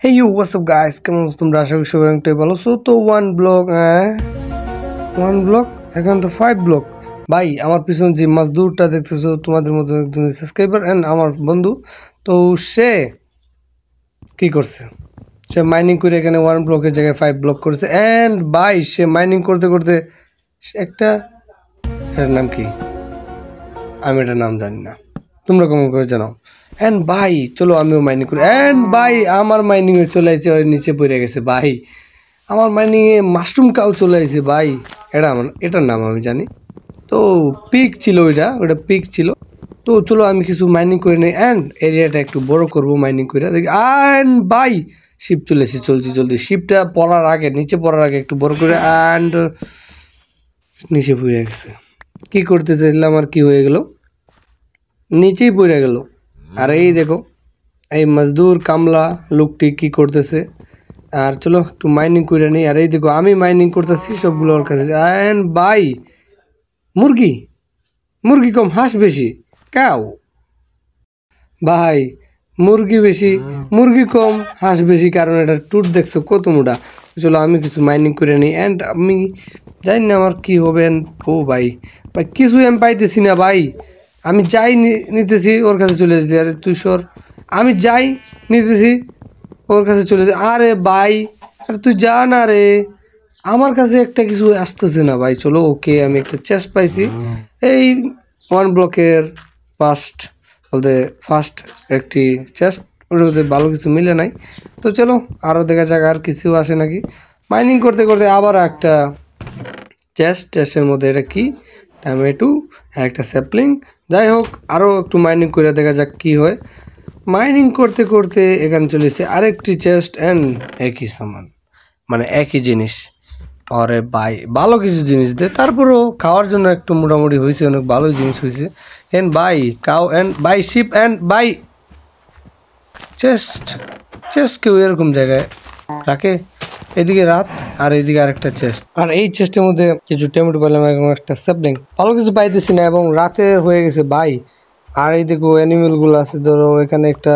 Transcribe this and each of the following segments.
Hey you, what's up guys? কেমন আছো তোমরা? আশা করি সবাই অনেকটাই ভালো আছো। তো ওয়ান ব্লক এখন তো 5 ব্লক। ভাই আমার পিছনে যে মাজদুরটা দেখতেছো তোমাদের মতো একজন সাবস্ক্রাইবার এন্ড আমার বন্ধু, তো সে কি করছে? সে মাইনিং করে এখানে 1 ব্লকের জায়গায় 5 ব্লক করেছে এন্ড ভাই সে মাইনিং করতে করতে একটা এর নাম কি? আমি এটার নাম জানি না, তোমরা কেমন করে জানাও। এন্ড ভাই চলো আমিও মাইনিং করি। এন্ড ভাই আমার মাইনিং এ চলে আসছে, ওর নিচে পড়ে গেছে ভাই। আমার মাইনিং এ মাশরুম কাউ চলে আসছে ভাই। এটার নাম আমি জানি। তো পিক ছিল, ওটা পিক ছিল। তো চলো আমি কিছু মাইনিং করে নিই এন্ড এরিয়াটা একটু বড় করব মাইনিং করে দেখি। এন্ড ভাই শিপ চলে এসেছে, চলছি শিপটা পড়ার আগে, নিচে পড়ার আগে একটু বড় করে এন্ড নিচে পড়ে গেছে। কি করতে চাইছিলাম আর কি হয়ে গেল, নিচেই পড়ে গেল। আর এই দেখো এই মজদুর কামলা লোকটি কি করতেছে। আর চলো একটু মাইনিং করে নিই। আর এই দেখো আমি মাইনিং করতেছি সবগুলো ওর কাছে। এন্ড ভাই মুরগি কম হাঁস বেশি কাও ভাই, মুরগি কম হাঁস বেশি, কারণ এটা টুট দেখছো কত মোটা। চলো আমি কিছু মাইনিং করে নিই এন্ড আমি জানি না আমার কি হবে। ও ভাই কিছু আমি পাইতেছি না ভাই। আমি যাই নিতেছি ওর কাছে চলে যেতে। আরে তুই সর, আমি যাই নিতেছি ওর কাছে চলে যায়। আরে ভাই আরে তুই যা না রে, আমার কাছে একটা কিছু আসতেছে না ভাই। চলো ওকে আমি একটা চেস্ট পাইছি এই 1 ব্লকের ফার্স্ট একটি চেস্ট, ওটাতে ভালো কিছু মিলে নাই। তো চলো আরও দেখা যাক আর কিছু আসে নাকি। মাইনিং করতে করতে আবার একটা চেস্টের মধ্যে এটা কি টমেটো, একটা স্যাপলিং, যাই হোক আরও একটু মাইনিং করে দেখা যাক কি হয়। মাইনিং করতে করতে এখানে চলে এসেছে আরেকটি চেস্ট এন্ড একই সামান, মানে একই জিনিস। আরে ভাই ভালো কিছু জিনিস দে, তারপরেও খাওয়ার জন্য একটু মোটামুটি হয়েছে, অনেক ভালো জিনিস হয়েছে। And by cow and by sheep and by chest কেউ এরকম জায়গায় রাখে। এদিকে রাত আর এদিকে আরেকটা চেস্ট, আর এই চেস্টের মধ্যে কিছু টমেটো পেলাম এবং একটা স্যাপলিং, ভালো কিছু পাইতেছি না এবং রাতে হয়ে গেছে ভাই। আর এই দেখো অ্যানিমেল গুলো আছে, ধরো এখানে একটা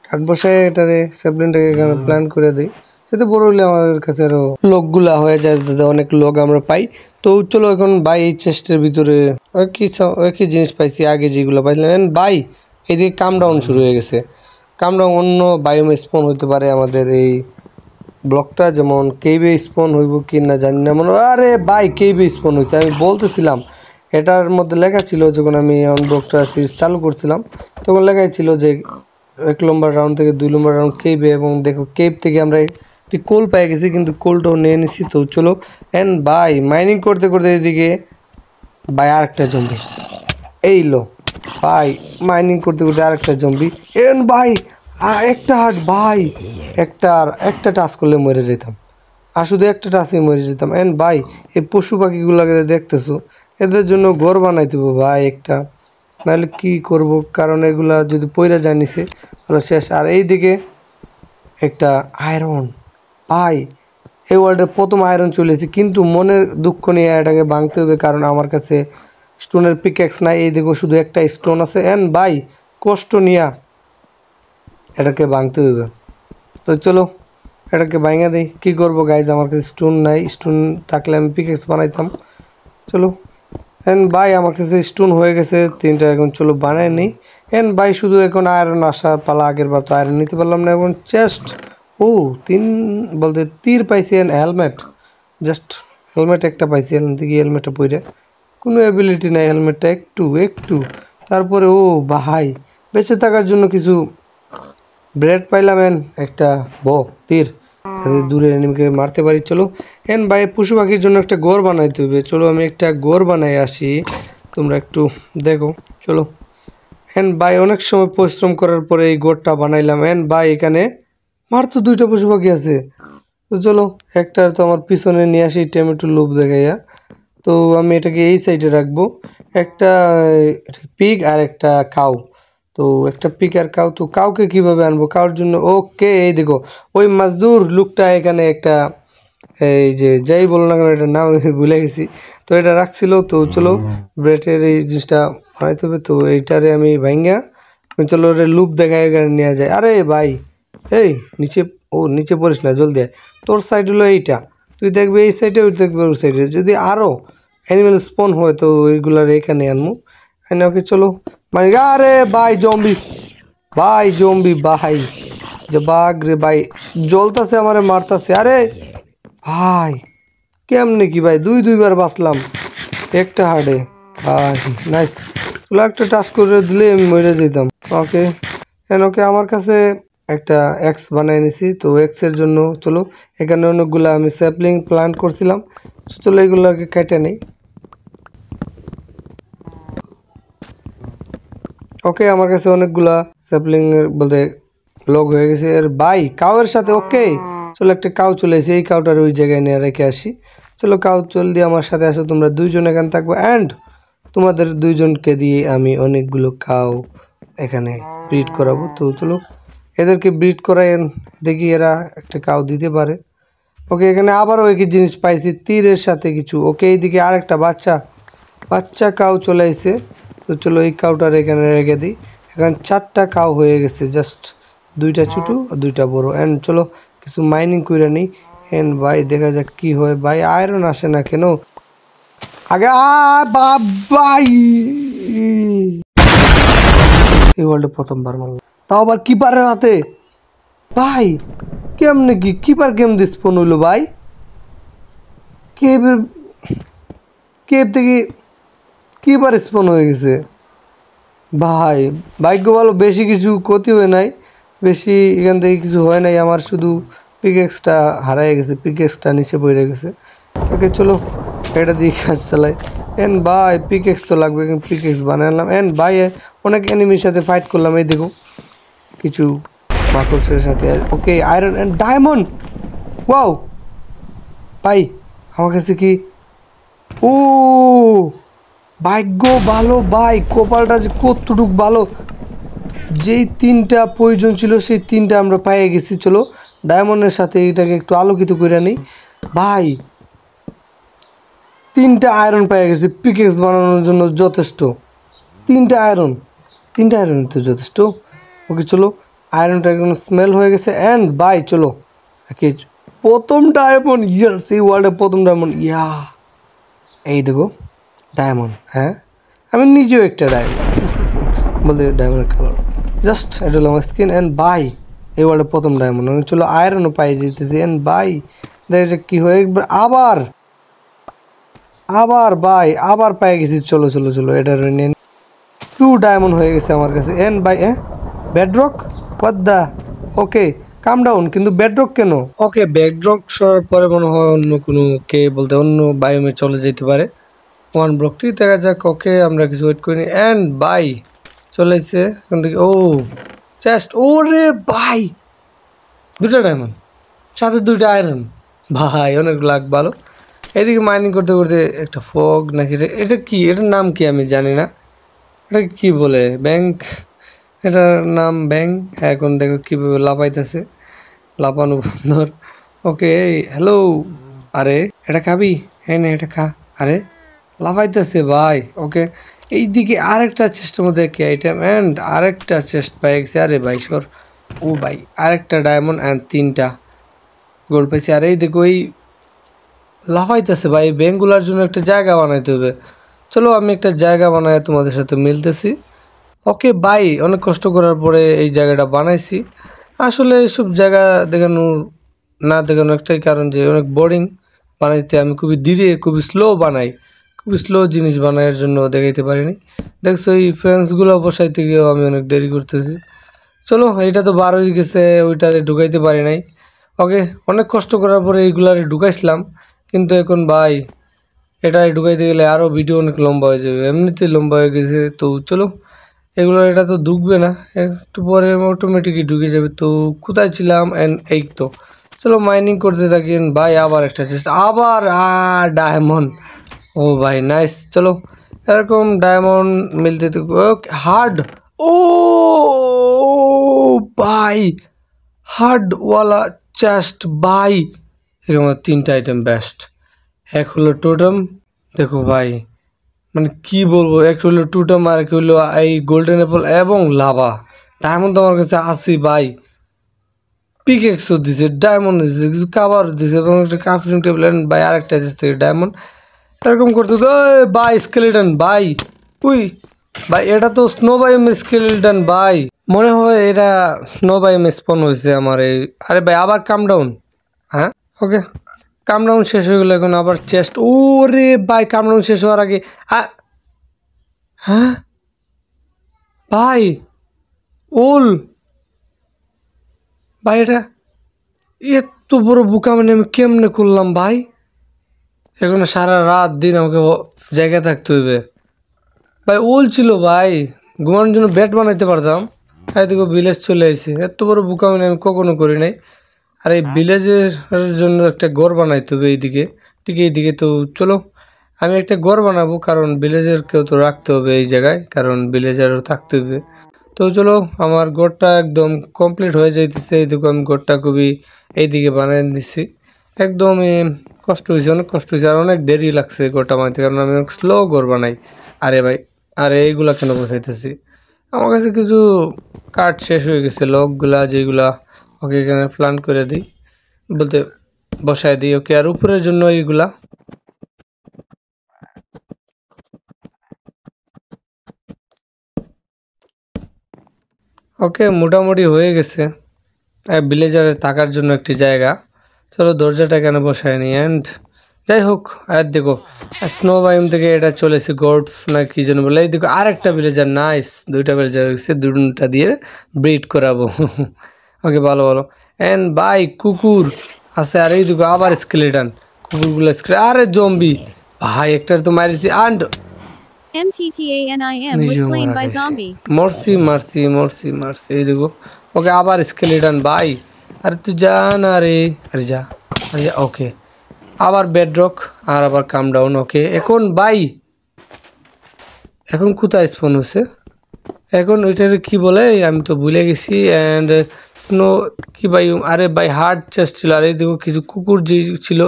কাঠ বসায় এটারে স্যাপলিংটাকে এখানে প্ল্যান করে দিই, সেটা বড় হলে আমাদের কাছে আরো লোকগুলা হয়ে যায়, যাতে অনেক লোক আমরা পাই। তো চলো এখন ভাই এই চেস্টের ভিতরে একই জিনিস পাইছি আগে যেগুলো পাইছিলাম। ভাই এদিকে কাম ডাউন শুরু হয়ে গেছে। কাম ডাউন অন্য বায়োমে স্পন হতে পারে আমাদের এই ব্লকটা, যেমন কেইবে স্পন হইব কি না জানি না মনে। আরে ভাই কেইবে স্পন হয়েছে, আমি বলতেছিলাম এটার মধ্যে লেখা ছিল যখন আমি ব্লকটা সিরিজ চালু করছিলাম তখন লেখাই ছিল যে 1 নম্বর রাউন্ড থেকে 2 নম্বর রাউন্ড কেইবে, এবং দেখো কেইব থেকে আমরা একটি কোল পেয়ে গেছি, কিন্তু কোলটাও নিয়ে নিছি। তো চলো এন্ড ভাই মাইনিং করতে করতে এদিকে ভাই আরেকটা জম্বি এই লো ভাই, মাইনিং করতে করতে আরেকটা জম্বি এন্ড ভাই একটা হার্ট ভাই, একটা টাচ করলে মরে যেতাম, আর শুধু একটা টাচে মরে যেতাম। এন্ড ভাই এই পশু পাখিগুলোকে দেখতেছো, এদের জন্য ঘর বানাইতে হবে ভাই একটা, নাহলে কি করব, কারণ এগুলা যদি পয়রা যায় নিছে তাহলে শেষ। আর এইদিকে একটা আয়রন ভাই, এই ওয়ার্ল্ডের প্রথম আয়রন চলেছে, কিন্তু মনের দুঃখ নিয়ে এটাকে ভাঙতে হবে, কারণ আমার কাছে স্টোনের পিকেক্স নাই। এই দেখো শুধু একটা স্টোন আছে এন্ড ভাই কষ্ট নিয়া এটাকে ভাঙতে হবে। তো চলো এটাকে ভাঙা দিই। কী করবো গাইজ, আমার কাছে স্টোন নাই, স্টোন থাকলে আমি পিকেক্স বানাইতাম। চলো এন্ড ভাই আমার কাছে স্টোন হয়ে গেছে 3টা, এখন চলো বানাই নিই। এন্ড ভাই শুধু এখন আয়রন আসা পালা, আগের বার তো আয়রন নিতে পারলাম না। এখন চেস্ট বলতে তীর পাইছি এন্ড হেলমেট, জাস্ট হেলমেট একটা পাইছি, এখান থেকে হেলমেটটা পরে কোনো অ্যাবিলিটি নাই, হেলমেটটা একটু তারপরে ভাই বেঁচে থাকার জন্য কিছু ব্রেড পাইলাম এন্ড একটা তীর, যাতে দূরে এনিমিকে মারতে পারি। চলো এন্ড ভাই পশু পাখির জন্য একটা ঘর বানাইতে হবে, চলো আমি একটা ঘর বানাই আসি, তোমরা একটু দেখো। চলো এন্ড ভাই অনেক সময় পরিশ্রম করার পরে এই ঘরটা বানাইলাম। এন্ড ভাই এখানে মাত্র 2টা পশু পাখি আছে। তো চলো একটা তো আমার পিছনে নিয়ে আসি টমেটো লোভ দেখাইয়া। তো আমি এটাকে এই সাইডে রাখবো, একটা পিগ আর একটা কাউ। তো একটা পিগ আর কাউ, তো কাউকে কিভাবে আনবো, কাউর জন্য ওকে এই দেখো ওই মাজদুর লুকটা এখানে একটা, এই যে যাই বলো না কেন এটার নাম আমি ভুলে গেছি, তো এটা রাখছিল। তো চলো ব্রেডের এই জিনিসটা বানাইতে হবে, তো এইটারে আমি ভাঙ্গা চলো ওটা লুপ দেখায় এখানে নেওয়া যায়। আরে ভাই এই নিচে, ও নিচে পড়িস না, জলদি আয়। তোর সাইড হলো এইটা, তুই দেখবি এই সাইডে, ওই দেখবি ওই সাইডে। যদি আরও অ্যানিমেল স্পন হয় তো ওইগুলার এখানে আনমু। এনে ওকে চলো মানে, আরে ভাই জম্বি, ভাই জম্বি ভাই, যে বাঘ রে ভাই, জ্বলতাছে আমারে মারতাছে। আরে ভাই কেমনে কি ভাই, দুইবার বাঁচলাম একটা হার্ডে ভাই। নাইস, চলো একটা টাস্ক করে দিলে আমি মরে যেতাম। ওকে ওকে, আমার কাছে একটা এক্স বানিয়ে নিছি, তো এক্স এর জন্য চলো এখানে অনেকগুলো আমি স্যাপলিং প্ল্যান্ট করছিলাম, চলো এগুলোকে কেটে নেই। ওকে আমার কাছে অনেকগুলা স্যাপলিং এর বলতে লগ হয়ে গেছে। এর ভাই কাউয়ের সাথে, ওকে চলো একটা কাউ চলে এসে এই কাউটার ওই জায়গায় নিয়ে রেখে আসি। চলো কাউ চল দিয়ে আমার সাথে আসো, তোমরা দুইজন এখানে থাকবো অ্যান্ড তোমাদের দুইজনকে দিয়ে আমি অনেকগুলো কাউ এখানে ব্রিড করাবো। তো চলো এদেরকে ব্রিড করাই, দেখি এরা একটা কাউ দিতে পারে। ওকে এখানে আবারও একই জিনিস পাইছি তীরের সাথে কিছু। ওকে এইদিকে আরেকটা বাচ্চা কাউ চলে আসছে। তো চলো এই কাউটার এখানে রেখে দিই। এখানে 4টা কাউ হয়ে গেছে, জাস্ট 2টা ছোটো আর 2টা বড়ো। অ্যান্ড চলো কিছু মাইনিং করে নিই। অ্যান্ড ভাই দেখা যাক কি হয়। ভাই আয়রন আসে না কেন আগে? ভাই এই ওয়ার্ল্ডে প্রথমবার মারলাম, তাও আবার কিপারের হাতে। ভাই কেমনে কি কিপার গেম দিয়ে স্পন হইলো ভাই? কেভ থেকে কিপার স্পন হয়ে গেছে ভাই। ভাগ্য ভালো, বেশি কিছু ক্ষতি হয় নাই, বেশি এখান থেকে কিছু হয় নাই। আমার শুধু পিকেক্সটা হারাই গেছে, পিকেক্সটা নিচে পড়ে গেছে। ওকে চলো এটা দিয়ে কাজ চালাই। এন ভাই পিকেক্স তো লাগবে, পিকেক্স বানালাম। এন ভাই অনেক এনিমির সাথে ফাইট করলাম, এই দেখো কিছু মাকড়সের সাথে। ওকে আয়রন অ্যান্ড ডায়মন্ড, ওয়াও ভাই আমার কাছে কি, ও ভাগ্য ভালো ভাই, কপালটা যে কতটুক ভালো, যেই 3টা প্রয়োজন ছিল সেই 3টা আমরা পেয়ে গেছি। চলো ডায়মন্ডের সাথে এটাকে একটু আলোকিত করে নিই। ভাই 3টা আয়রন পেয়ে গেছি, পিকেক্স বানানোর জন্য যথেষ্ট। 3টা আয়রন তো যথেষ্ট। ওকে চলো আয়রনটা একদম স্মেল হয়ে গেছে। অ্যান্ড বাই চলো প্রথম ডায়মন্ড, ইয়ার সেই ওয়ার্ল্ডের প্রথম ডায়মন্ড, ইয়া এই দেখো ডায়মন্ড। হ্যাঁ আমি নিজেও একটা ডায়মন্ড বলতে, ডায়মন্ডের কালার জাস্ট এটা হলো আমার স্কিন। অ্যান্ড বাই এই ওয়ার্ল্ডের প্রথম ডায়মন্ড। চলো আয়রনও পাই যেতেছি। অ্যান্ড বাই দেখা যাক কী হয়। একবার আবার বাই আবার পাই গেছি। চলো এটা নিয়ে 2 ডায়মন্ড হয়ে গেছে আমার কাছে। And by bedrock what the, okay calm down. কিন্তু বেডরক কেন? ওকে বেডরক সরার পরে মনে হয় অন্য কোনো কে বলতে অন্য বায়োমে চলে যেতে পারে। 1 ব্লকটি দেখা যাক। ওকে আমরা কিছু ওয়েট করিনি। অ্যান্ড বাই চলে এসছে এখান থেকে। ও চেস্ট, ওরে ভাই 2টা ডায়মন্ড সাথে 2টা আয়রন, ভাই অনেক লাগ ভালো। এদিকে মাইনিং করতে করতে একটা ফগ নাকি এটা কি, এটার নাম কি আমি জানি না, এটা কি বলে ব্যাংক, এটার নাম ব্যাংক। এখন দেখো কীভাবে লাফাইতেছে, লাফানো বন্ধর। ওকে হ্যালো, আরে এটা খাবি? হ্যাঁ না এটা খা। আরে লাফাইতেছে ভাই। ওকে এইদিকে আরেকটা চেস্টের মধ্যে কি আইটেম অ্যান্ড আরেকটা চেস্ট পাই গেছে। আরে ভাই সর, ও ভাই আরেকটা ডায়মন্ড অ্যান্ড 3টা গোল্ড পাইছি। আর এই দেখো এই লাফাইতেছে ভাই, ব্যাংকগুলোর জন্য একটা জায়গা বানাইতে হবে। চলো আমি একটা জায়গা বানাই তোমাদের সাথে মিলতেছি। ওকে ভাই অনেক কষ্ট করার পরে এই জায়গাটা বানাইছি। আসলে এসব জায়গা দেখানো একটাই কারণ যে অনেক বোরিং বানাইতে, আমি খুবই ধীরে খুবই স্লো বানাই, খুবই স্লো জিনিস বানাইয়ের জন্য দেখাইতে পারিনি। দেখছো এই ফ্রেন্ডসগুলো বসাইতে গিয়েও আমি অনেক দেরি করতেছি। চলো এটা তো বার হয়ে গেছে, ওইটারে ঢুকাইতে পারি নাই। ওকে অনেক কষ্ট করার পরে এইগুলারে ঢুকাইছিলাম, কিন্তু এখন ভাই এটা ঢুকাইতে গেলে আরও ভিডিও অনেক লম্বা হয়ে যাবে, এমনিতেই লম্বা হয়ে গেছে। তো চলো এগুলো এটা তো ঢুকবে না, একটু পরে অটোমেটিকই ঢুকে যাবে। তো কোথায় ছিলাম? এই তো চলো মাইনিং করতে থাকি ভাই। আবার একটা চেষ্টা, আবার ডায়মন্ড। ও ভাই নাইস। চলো এরকম ডায়মন্ড মিলতে হার্ড, ও ভাই হার্ডওয়ালা চেস্ট ভাই। এরকম 3টা আইটেম বেস্ট। এক হলো টোটেম, দেখো ভাই মানে কি বলবো, এক হলো টোটেম আর এক হলো এই গোল্ডেন অ্যাপল এবং লাভা। ডায়মন্ড তো আমার কাছে আছে ভাই, পিকেক্সও দিছে, ডায়মন্ড দিছে, কিছু কাভার দিছে এবং একটা ক্রাফটিং টেবিল এন্ড ভাই আরেকটা চেস্ট থেকে ডায়মন্ড এরকম করতে ভাই স্কেলেটন ভাই উই ভাই এটা তো স্নো বায়োম স্কেলেটন ভাই মনে হয় এটা স্নো বায়োম স্পন হয়েছে আমার এই আরে ভাই আবার কাম ডাউন হ্যাঁ ওকে কাম ডাউন শেষ হয়ে গেল এখন আবার চেস্ট ওরে ভাই কাম ডাউন শেষ হওয়ার আগে হ্যাঁ ভাই ওল ভাই এটা এত বড় বুকামানি আমি কেমনে করলাম ভাই এখন সারা রাত দিন আমাকে জায়গায় থাকতে হইবে ভাই ওল ছিল ভাই ঘুমানোর জন্য বেড বানাইতে পারতাম এদিকে ভিলেজ চলে আসি এত বড় বুকামানি আমি কখনো করি নাই আর এই ভিলেজের জন্য একটা ঘর বানাইতে হবে এইদিকে ঠিক এইদিকে তো চলো আমি একটা ঘর বানাবো কারণ ভিলেজের কেউ তো রাখতে হবে এই জায়গায় কারণ ভিলেজারও থাকতে হবে তো চলো আমার ঘরটা একদম কমপ্লিট হয়ে যাইতেছে এইদিকে আমি ঘরটা খুবই এইদিকে বানিয়ে দিচ্ছি একদম কষ্ট হয়েছে অনেক কষ্ট হয়েছে আর অনেক দেরি লাগছে ঘরটা বানাইতে কারণ আমি অনেক স্লো ঘর বানাই আরে ভাই আরে এইগুলা কেন বসাইতেছি আমার কাছে কিছু কাঠ শেষ হয়ে গেছে লকগুলা যেগুলা ওকে এখানে প্ল্যান করে দিই বলতে বসায় দিই ওকে আর উপরের জন্য এইগুলা ওকে মোটামুটি হয়ে গেছে ভিলেজারে থাকার জন্য একটি জায়গা চলো দরজাটা এখানে বসায় নি অ্যান্ড যাই হোক আর দেখো স্নো বায়োম থেকে এটা চলেছে গোডস না কি যেন বলে এই দেখো আর একটা ভিলেজার নাইস দুইটা ভিলেজার হয়েছে দুটা দিয়ে ব্রিড করাবো ওকে ভালো ভালো অ্যান্ড বাই কুকুর আছে আর এই দেখো আবার স্কেলেটন কুকুরগুলো আরে জম্বি ভাই একটার তো মারিছি and MTTANIM was slain by zombie. মরছি মারছি মরছি মারছি এই দেখো ওকে আবার স্কেলেটন ভাই আরে তুই যা না রে আরে যা ওকে আবার বেডরক আর আবার কাম ডাউন ওকে এখন ভাই এখন কোথায় স্পন হচ্ছে এখন ওইটার কি বলে আমি তো ভুলে গেছি অ্যান্ড স্নো কি ভাই আরে ভাই হার্ড চেস্ট ছিল আর এই দেখো কিছু কুকুর যে ছিল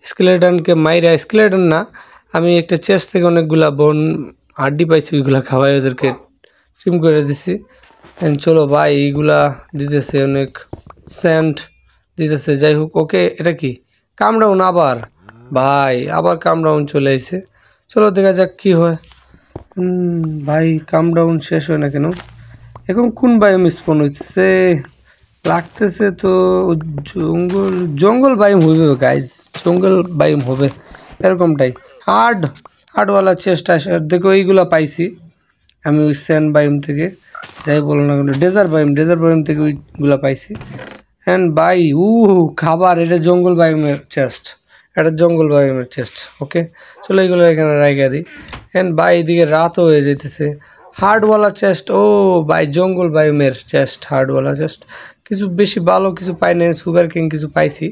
স্কেলেটনকে মাইরা স্কেলেটন না আমি একটা চেস্ট থেকে অনেকগুলা বোন হাড্ডি পাইছি ওইগুলা খাওয়াই ওদেরকে ট্রিম করে দিছি অ্যান্ড চলো ভাই এইগুলা দিতেছে অনেক স্যান্ড দিতেছে যাই হোক ওকে এটা কি কাম ডাউন আবার ভাই আবার কাম ডাউন চলে এসে চলো দেখা যাক কি হয় ভাই কাম ডাউন শেষ হয় না কেন এখন কোন বায়োম স্পন হচ্ছে লাগতেছে তো জঙ্গল বায়োম হবে গাইজ জঙ্গল বায়োম হবে এরকমটাই হার্ডওয়ালা চেস্ট আসে দেখো এইগুলা পাইছি আমি ওই স্যান্ড বায়োম থেকে যাই বলো না ডেজার্ট বায়োম থেকে ওইগুলা পাইছি অ্যান্ড বাই খাবার এটা জঙ্গল বায়োমের চেস্ট এটা জঙ্গল বায়োমের চেস্ট ওকে চলো এইগুলো এখানে রাইখা দিই অ্যান্ড বাই এদিকে রাতও হয়ে যেতেছে হার্ডওয়ালা চেস্ট ও বাই জঙ্গল বায়োমের চেস্ট হার্ডওয়ালা চেস্ট কিছু বেশি ভালো কিছু পাই না সুগার কিং কিছু পাইছি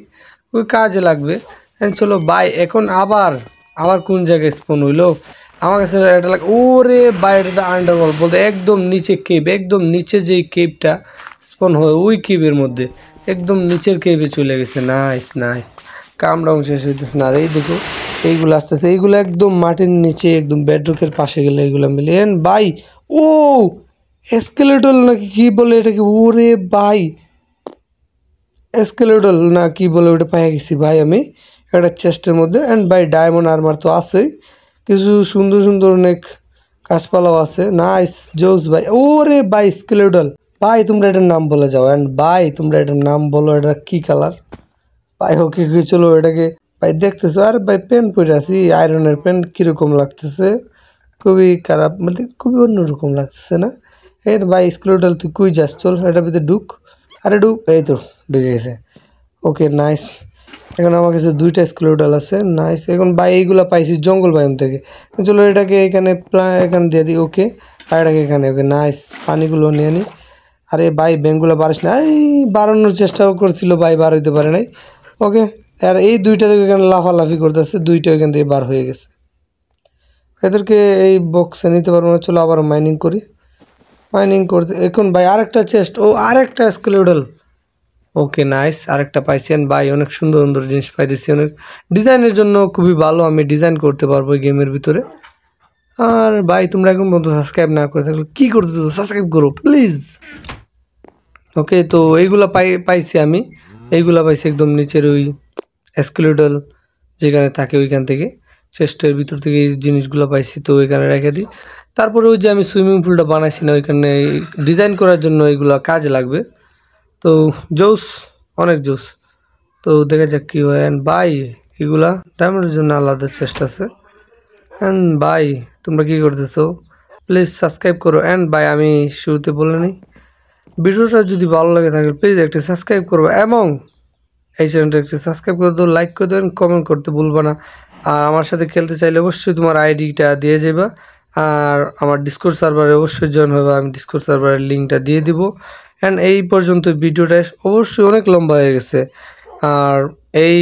ওই কাজে লাগবে অ্যান্ড চলো বাই এখন আবার কোন জায়গায় স্পন হইলো আমার কাছে এটা লাগে ওরে বাইরে আন্ডারওয়ার্ল্ড বলতে একদম নিচে কেভ একদম নিচে যেই কেভটা স্পন হয় ওই কেভের মধ্যে একদম নিচের কেভে চলে গেছে নাইস কাম ডাউন শেষ হইতেছে না আর এই দেখো এইগুলো আসতেছে এইগুলো একদম মাটির নিচে একদম বেডরুকের পাশে গেলে এইগুলো মিলে এন ভাই ও এসকেলেটল নাকি কি বলে এটাকে ওরে ভাই এসকেলেটল না কি বলে ওটা পাই গেছি ভাই আমি একটা চেস্টের মধ্যে অ্যান্ড ভাই ডায়মন্ড আর্মার তো আছেই কিছু সুন্দর অনেক গাছপালাও আছে নাইস জোস ভাই ওরে ভাই স্কেলেটল ভাই তোমরা এটার নাম বলে যাও অ্যান্ড ভাই তোমরা এটার নাম বলো এটা কি কালার ভাই ওকে চলো এটাকে ভাই দেখতেছো আর ভাই প্যান্ট পরে আছি আয়রনের প্যান্ট কীরকম লাগতেছে খুবই খারাপ মানে খুবই অন্যরকম লাগতেছে না এই ভাই স্কেলেটল তুই কই যাস চল এটার ভিতরে ঢুক এই তো ঢুকে গেছে ওকে নাইস এখন আমার কাছে দুইটা স্কেলেটল আছে নাইস এখন ভাই এইগুলো পাইছি জঙ্গল বায়োম থেকে চলো এটাকে এখানে দিয়ে দিই ওকে আর এটাকে এখানে ওকে নাইস পানিগুলো নিয়ে নিই আরে ভাই ব্যাংকগুলো বাড়িস না এই বাড়ানোর চেষ্টাও করছিল ভাই বার হইতে পারে নাই ওকে আর এই দুইটা থেকে এখানে লাফালাফি করতেছে দুইটা এখান থেকে বার হয়ে গেছে এদেরকে এই বক্সে নিতে পারবো না চলো আবার মাইনিং করতে এখন ভাই আরেকটা চেস্ট ও আরেকটা স্কেলেটল ওকে নাইস আরেকটা পাইছেন ভাই অনেক সুন্দর জিনিস পাইতেছি অনেক ডিজাইনের জন্য খুবই ভালো আমি ডিজাইন করতে পারবো এই গেমের ভিতরে আর ভাই তোমরা এখন পর্যন্ত সাবস্ক্রাইব না করে থাকলে কী করতে সাবস্ক্রাইব করো প্লিজ ওকে, তো এইগুলা পাইছি আমি, এইগুলা পাইছি একদম নিচের ওই স্কেলেটল যেখানে থাকে ওইখান থেকে, চেস্টের ভিতর থেকে এই জিনিসগুলো পাইছি, তো ওইখানে রেখে দিই। তারপরে ওই যে আমি সুইমিং পুলটা বানাইছি না, ওইখানে ডিজাইন করার জন্য এইগুলো কাজে লাগবে। তো জোস, অনেক জোস। তো দেখা যাক কী হয়। অ্যান্ড বাই, এগুলা ডায়মন্ডের জন্য আলাদা চেষ্টা আছে। অ্যান্ড বাই, তোমরা কী করতেছো? প্লিজ সাবস্ক্রাইব করো। অ্যান্ড বাই, আমি শুরুতে বলে নিই, ভিডিওটা যদি ভালো লাগে থাকে প্লিজ একটা সাবস্ক্রাইব করবো, এবং এই চ্যানেলটা একটু সাবস্ক্রাইব করে দেবো, লাইক করে দেবেন, কমেন্ট করতে ভুলবা না। আর আমার সাথে খেলতে চাইলে অবশ্যই তোমার আইডিটা দিয়ে যাবা, আর আমার ডিসকর্ড সার্ভারে অবশ্যই জয়েন হবে, আমি ডিসকর্ড সার্ভারের লিঙ্কটা দিয়ে দিব। অ্যান্ড এই পর্যন্ত ভিডিওটা অবশ্যই অনেক লম্বা হয়ে গেছে। আর এই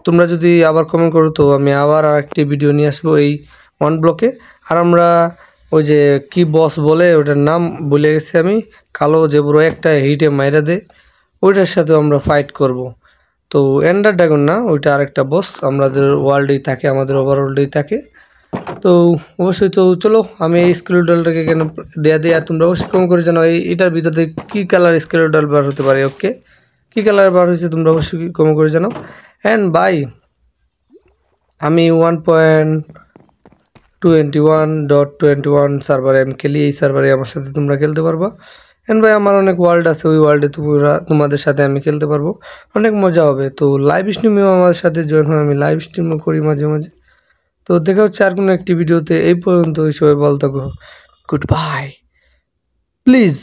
তোমরা যদি আবার কমেন্ট করো তো আমি আবার আরেকটি ভিডিও নিয়ে আসবো এই ওয়ান ব্লকে। আর আমরা ওই যে কি বস বলে ওটার নাম ভুলে গেছি আমি, কালো যে বড় একটা হিটে মাইরা দেয়, ওইটার সাথে আমরা ফাইট করব। তো এন্ডার ড্রাগন না, ওইটা আরেকটা বস, আমাদের ওয়ার্ল্ডেই থাকে, আমাদের ওভারওয়ার্ল্ডেই থাকে। তো অবশ্যই, তো চলো আমি এই স্কেলেটনটাকে কেন দেয়া দিই, আর তোমরা অবশ্যই কম করে জানো এটার ভিতরে কী কালার স্কেলেটন বার হতে পারে। ওকে, কী কালার বার হয়েছে তোমরা অবশ্যই কম করে জানো। অ্যান্ড বাই, আমি 1.21.21 সার্ভারে আমি খেলি, এই সার্ভারে আমার সাথে তোমরা খেলতে পারবা। এন্ড ভাই আমার অনেক ওয়ার্ল্ড আছে, ওই ওয়ার্ল্ডে তোমাদের সাথে আমি খেলতে পারবো, অনেক মজা হবে। তো লাইভ স্ট্রিমেও আমার সাথে জয়েন হয়, আমি লাইভ স্ট্রিমও করি মাঝে মাঝে। তো দেখা হচ্ছে আর কোনো একটি ভিডিওতে, এই পর্যন্ত সবাই ভালো থাকো, গুড বাই প্লিজ।